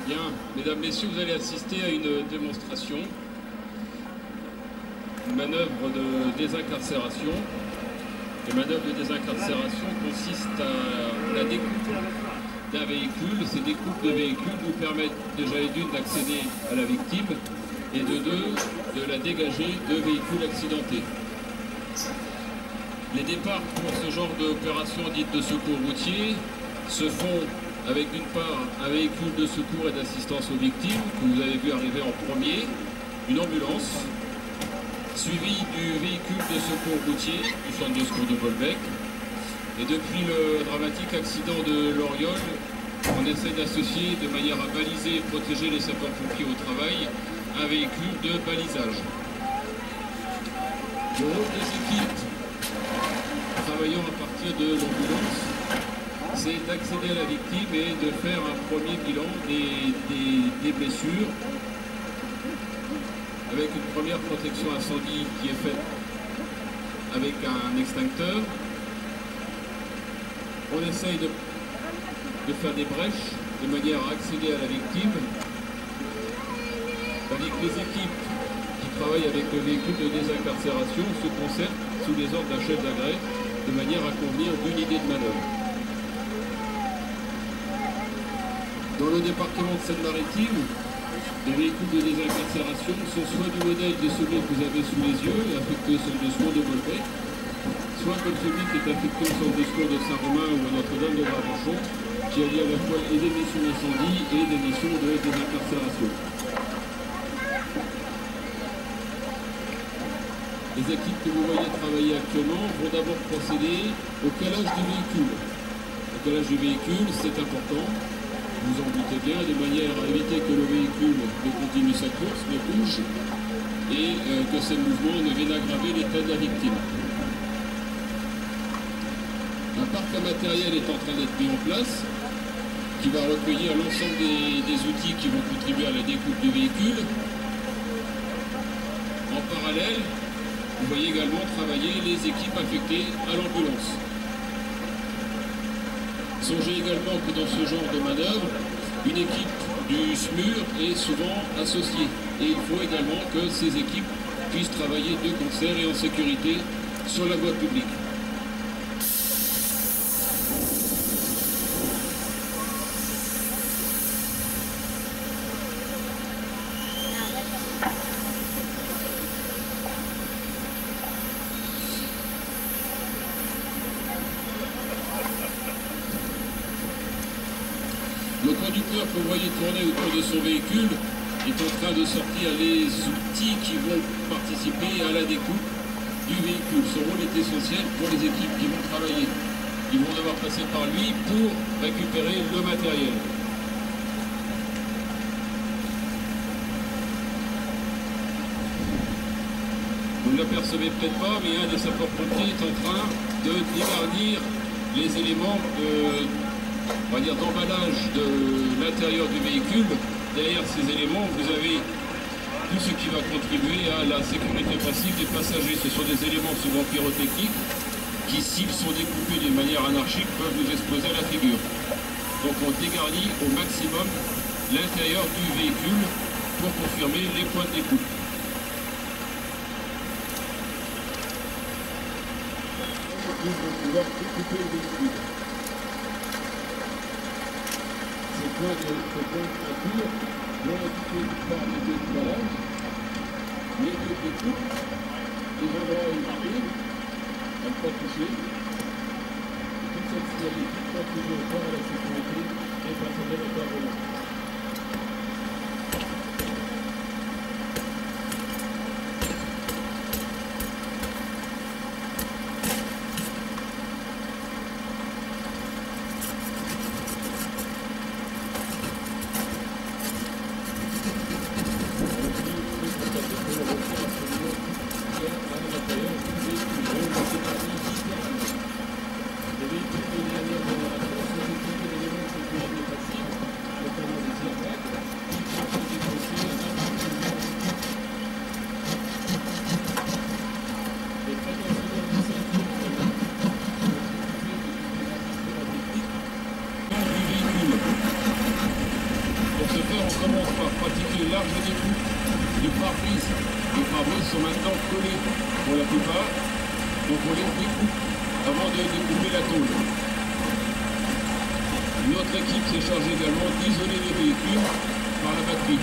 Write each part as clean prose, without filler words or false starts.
Bien, mesdames, messieurs, vous allez assister à une démonstration, une manœuvre de désincarcération. La manœuvre de désincarcération consiste à la découpe d'un véhicule. Ces découpes de véhicules nous permettent déjà d'une d'accéder à la victime et de deux, de la dégager de véhicules accidentés. Les départs pour ce genre d'opération dite de secours routier se font avec d'une part un véhicule de secours et d'assistance aux victimes que vous avez vu arriver en premier, une ambulance, suivie du véhicule de secours routier du centre de secours de Bolbec. Et depuis le dramatique accident de Loriol, on essaie d'associer de manière à baliser et protéger les sapeurs-pompiers au travail un véhicule de balisage. Le rôle des équipes travaillant à partir de l'ambulance, c'est d'accéder à la victime et de faire un premier bilan des blessures avec une première protection incendie qui est faite avec un extincteur. On essaye de faire des brèches de manière à accéder à la victime, tandis que les équipes qui travaillent avec le véhicule de désincarcération se concertent sous les ordres d'un chef d'agrès de manière à convenir d'une idée de manœuvre. Dans le département de Seine-Maritime, les véhicules de désincarcération sont soit du modèle de celui que vous avez sous les yeux, affecté au centre de secours de Bolbec, soit comme celui qui est affecté au centre de secours de Saint-Romain ou à Notre-Dame de Gravenchon, qui allie à la fois et des missions d'incendie et des missions de désincarcération. Les équipes que vous voyez travailler actuellement vont d'abord procéder au calage du véhicule. Le calage du véhicule, c'est important. Vous en doutez bien, de manière à éviter que le véhicule ne continue sa course, ne bouge, et que ces mouvements ne viennent aggraver l'état de la victime. Un parc à matériel est en train d'être mis en place, qui va recueillir l'ensemble des outils qui vont contribuer à la découpe du véhicule. En parallèle, vous voyez également travailler les équipes affectées à l'ambulance. Songez également que dans ce genre de manœuvre, une équipe du SMUR est souvent associée. Et il faut également que ces équipes puissent travailler de concert et en sécurité sur la voie publique. Le conducteur que vous voyez tourner autour de son véhicule est en train de sortir les outils qui vont participer à la découpe du véhicule. Son rôle est essentiel pour les équipes qui vont travailler. Ils vont devoir passer par lui pour récupérer le matériel. Vous ne l'apercevez peut-être pas, mais un des sapeurs-pompiers est en train de dégarnir les éléments on va dire d'emballage de l'intérieur du véhicule. Derrière ces éléments, vous avez tout ce qui va contribuer à la sécurité passive des passagers. Ce sont des éléments souvent pyrotechniques qui, s'ils sont découpés d'une manière anarchique, peuvent nous exploser à la figure. Donc on dégarnit au maximum l'intérieur du véhicule pour confirmer les points de découpe. Ils vont pouvoir découper le véhicule. Ces points de fracture vont indiquer par les deux équipages, les deux découpes, les endroits où ils arrivent, à ne pas toucher. Et toute cette toujours pour la sécurité des personnels intervenants. On commence par pratiquer une large découpe du pare-brise. Les pare-brises sont maintenant collés pour la plupart, donc on les découpe avant de découper la tôle. Notre équipe s'est chargée également d'isoler les véhicules par la batterie.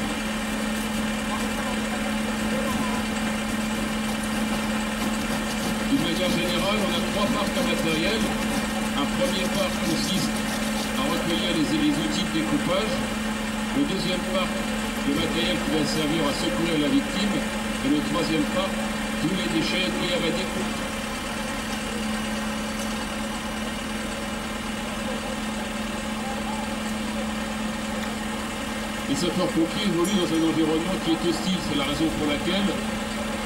D'une manière générale, on a 3 parcs à matériel. Un premier parc consiste à recueillir les outils de découpage. Le deuxième parc, le matériel qui va servir à secourir la victime. Et le troisième parc, tous les déchets liés à la découpe. Les sapeurs-pompiers évoluent dans un environnement qui est hostile. C'est la raison pour laquelle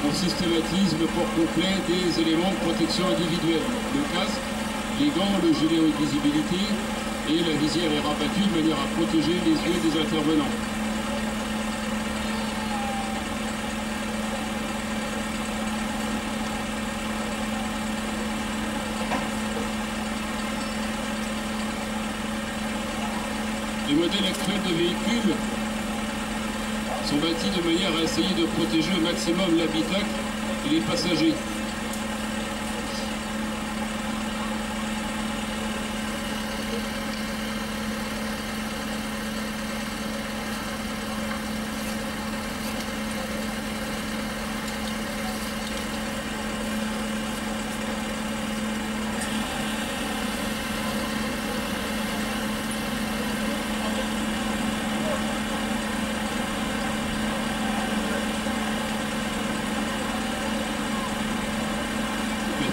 on systématise le port complet des éléments de protection individuelle. Le casque, les gants, le gilet haute visibilité et la visière est rabattue de manière à protéger les yeux des intervenants. Les modèles actuels de véhicules sont bâtis de manière à essayer de protéger au maximum l'habitacle et les passagers.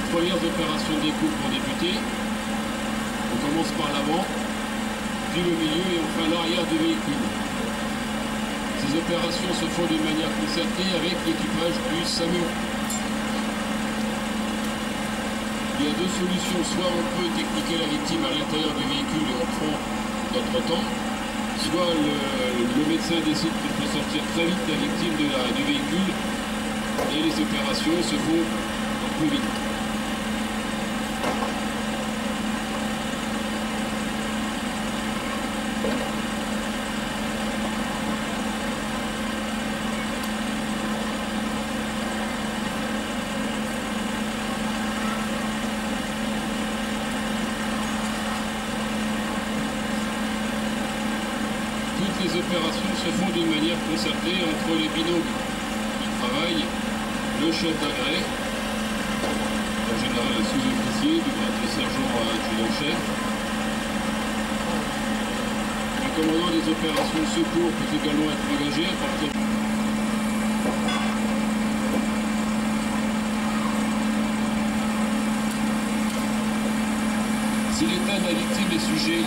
Premières opérations de découpe pour débuter. On commence par l'avant, puis le milieu et enfin l'arrière du véhicule. Ces opérations se font d'une manière concertée avec l'équipage du SAMU. Il y a 2 solutions, soit on peut techniquer la victime à l'intérieur du véhicule et on prend notre temps, soit le médecin décide qu'il peut sortir très vite la victime du véhicule et les opérations se font plus vite. Toutes les opérations se font d'une manière concertée entre les binômes qui travaillent, le chef d'agrès, en général un sous-officier, du grade de sergent à adjudant-chef. Un commandant des opérations de secours peut également être engagé à partir de... Si l'état de la victime est sujet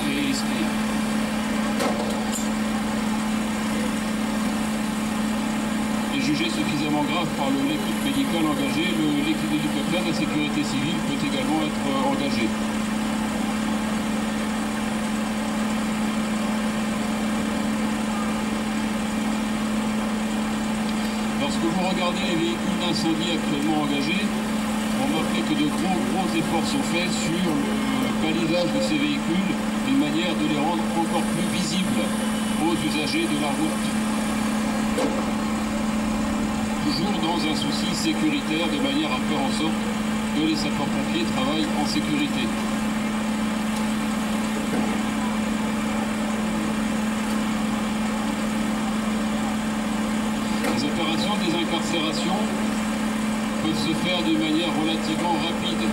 est jugé suffisamment grave par l'équipe médicale engagée, l'équipe d'hélicoptère de la sécurité civile peut également être engagée. Lorsque vous regardez les véhicules d'incendie actuellement engagés, vous remarquez que de gros efforts sont faits sur le balisage de ces véhicules d'une manière de les rendre encore plus visibles aux usagers de la route. Toujours dans un souci sécuritaire, de manière à faire en sorte que les sapeurs-pompiers travaillent en sécurité. Les opérations de désincarcération peuvent se faire d'une manière relativement rapide,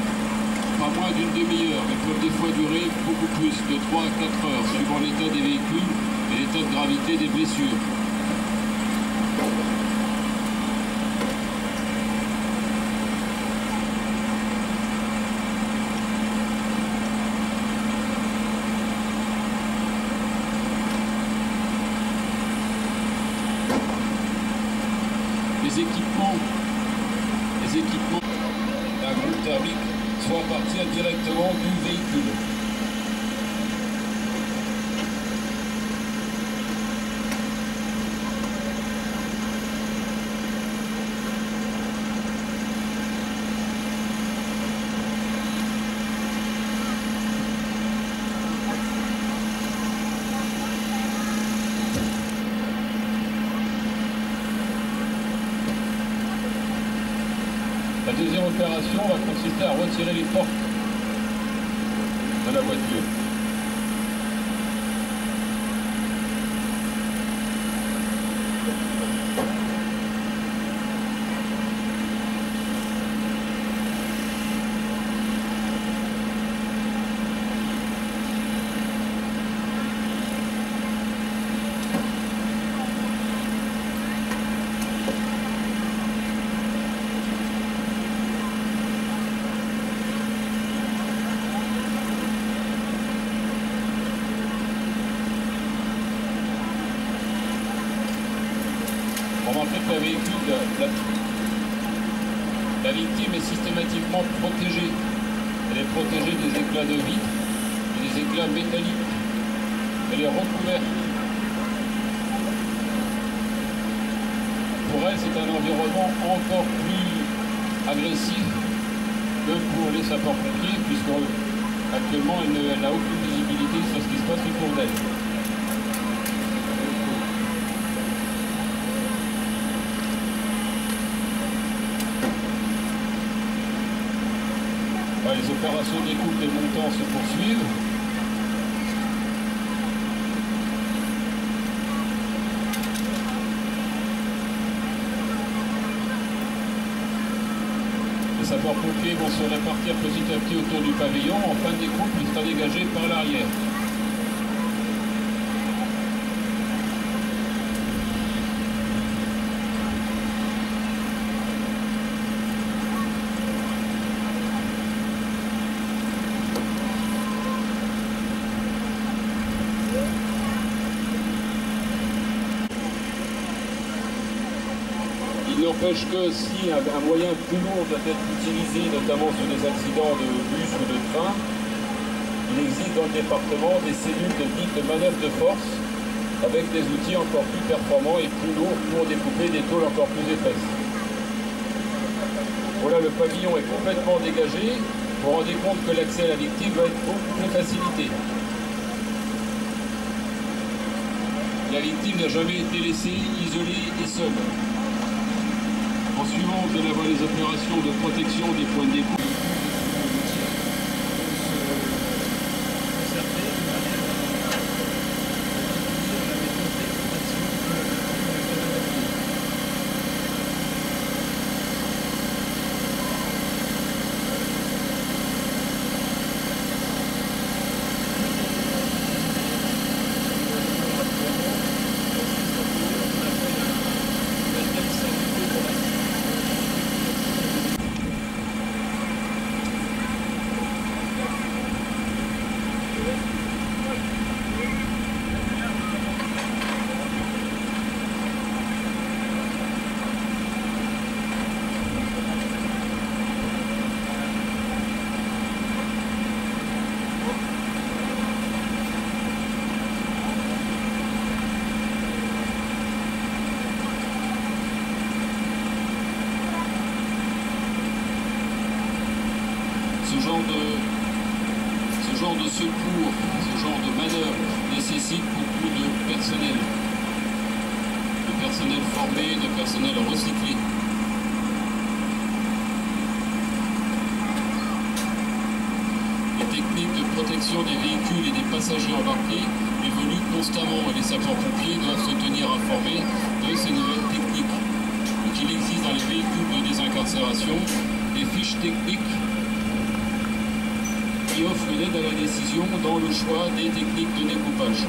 pas moins d'une demi-heure, mais peuvent des fois durer beaucoup beaucoup plus, de 3 à 4 heures, suivant l'état des véhicules et l'état de gravité des blessures. Les équipements d'un groupe thermique soit à partir directement du véhicule. La deuxième opération va consister à retirer les portes de la voiture. Remarquez que la victime est systématiquement protégée. Elle est protégée des éclats de vitre et des éclats métalliques. Elle est recouverte. Pour elle, c'est un environnement encore plus agressif que pour les sapeurs-pompiers, puisqu'actuellement, elle n'a aucune visibilité sur ce qui se passe autour d'elle. Les opérations d'écoute des montants se poursuivent. Les sapeurs-pompiers vont se répartir petit à petit autour du pavillon. En fin de découpe, il sera dégagé par l'arrière. Il n'empêche que si un moyen plus lourd doit être utilisé, notamment sur des accidents de bus ou de train, il existe dans le département des cellules dites de manœuvre de force avec des outils encore plus performants et plus lourds pour découper des tôles encore plus épaisses. Voilà, le pavillon est complètement dégagé. Vous vous rendez compte que l'accès à la victime va être beaucoup plus facilité. La victime n'a jamais été laissée isolée et seule. En suivant, vous allez avoir les opérations de protection des points de découpe. Ce genre de secours, ce genre de manœuvre nécessite beaucoup de personnel formé, de personnel recyclé. Les techniques de protection des véhicules et des passagers embarqués évoluent constamment et les sapeurs-pompiers doivent se tenir informés de ces nouvelles techniques. Donc il existe dans les véhicules de désincarcération des fiches techniques qui offre une aide à la décision dans le choix des techniques de découpage.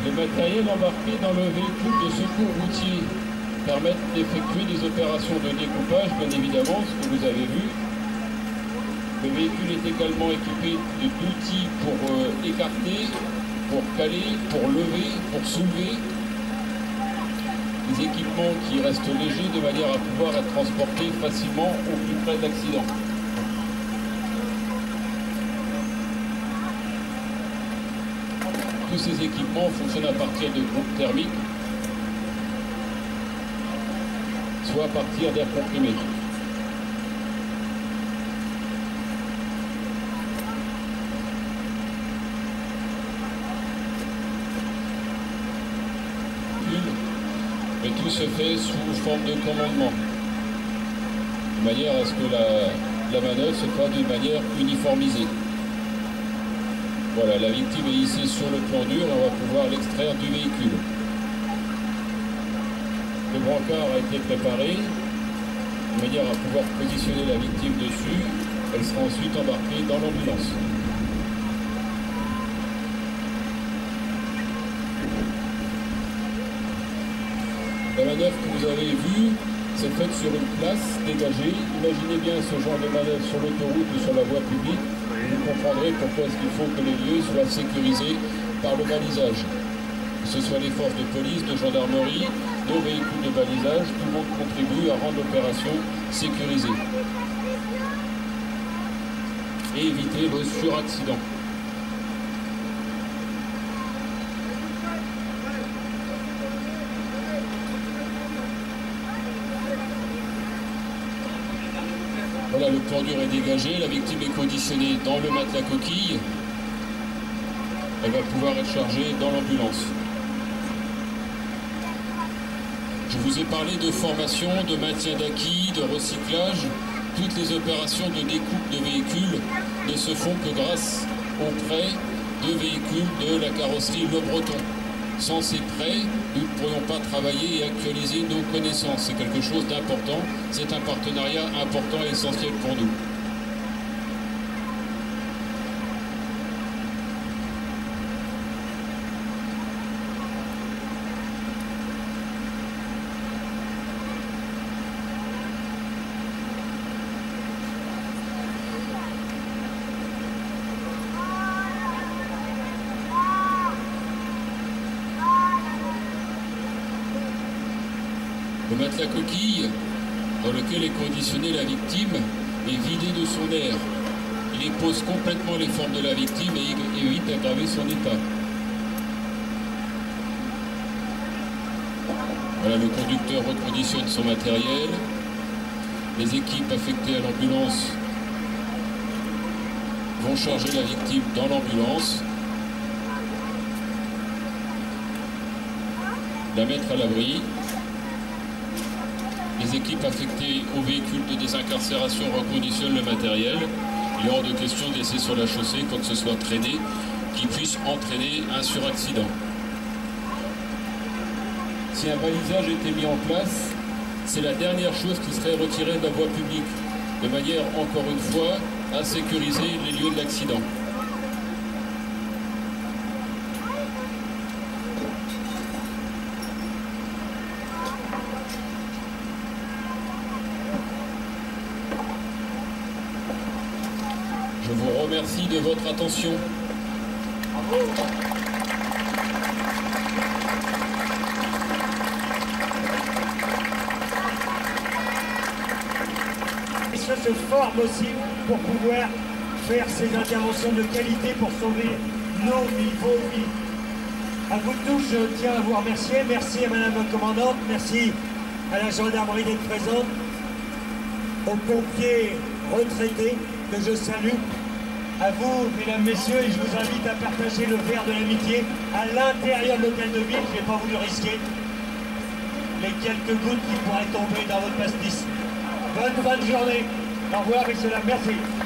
Les matériels embarqués dans le véhicule de secours routier permettent d'effectuer des opérations de découpage, bien évidemment, ce que vous avez vu. Le véhicule est également équipé d'outils pour écarter, pour caler, pour lever, pour soulever. Des équipements qui restent légers de manière à pouvoir être transportés facilement au plus près d'accidents. Tous ces équipements fonctionnent à partir de groupes thermiques, soit à partir d'air comprimé. Mais tout se fait sous forme de commandement, de manière à ce que la manœuvre se fasse d'une manière uniformisée. Voilà, la victime est hissée sur le plan dur et on va pouvoir l'extraire du véhicule. Le brancard a été préparé de manière à pouvoir positionner la victime dessus. Elle sera ensuite embarquée dans l'ambulance. La manœuvre que vous avez vue, c'est faite sur une place dégagée. Imaginez bien ce genre de manœuvre sur l'autoroute ou sur la voie publique. Vous comprendrez pourquoi est-ce qu'il faut que les lieux soient sécurisés par le balisage. Que ce soit les forces de police, de gendarmerie, nos véhicules de balisage, tout le monde contribue à rendre l'opération sécurisée. Et éviter le suraccident. Voilà, le plan dur est dégagé, la victime est conditionnée dans le matelas coquille. Elle va pouvoir être chargée dans l'ambulance. Je vous ai parlé de formation, de maintien d'acquis, de recyclage. Toutes les opérations de découpe de véhicules ne se font que grâce aux prêts de véhicules de la carrosserie Le Breton. Sans ces prêts, nous ne pourrions pas travailler et actualiser nos connaissances. C'est quelque chose d'important. C'est un partenariat important et essentiel pour nous. Le matelas coquille dans lequel est conditionnée la victime est vidé de son air. Il épouse complètement les formes de la victime et évite d'aggraver son état. Voilà, le conducteur reconditionne son matériel. Les équipes affectées à l'ambulance vont charger la victime dans l'ambulance, la mettre à l'abri. Les équipes affectées au véhicule de désincarcération reconditionnent le matériel. Il est hors de question de laisser sur la chaussée quoi que ce soit traîné qui puisse entraîner un suraccident. Si un balisage était mis en place, c'est la dernière chose qui serait retirée de la voie publique, de manière, encore une fois, à sécuriser les lieux de l'accident. Je vous remercie de votre attention. Les messieurs se forment aussi pour pouvoir faire ces interventions de qualité pour sauver nos vies, vos vies. À vous tous, je tiens à vous remercier. Merci à Madame la Commandante, merci à la gendarmerie d'être présente, aux pompiers retraités que je salue. À vous, mesdames, messieurs, et je vous invite à partager le verre de l'amitié à l'intérieur de l'hôtel de ville. Je n'ai pas voulu risquer les quelques gouttes qui pourraient tomber dans votre pastis. Bonne fin de journée. Au revoir, messieurs, dames. Merci.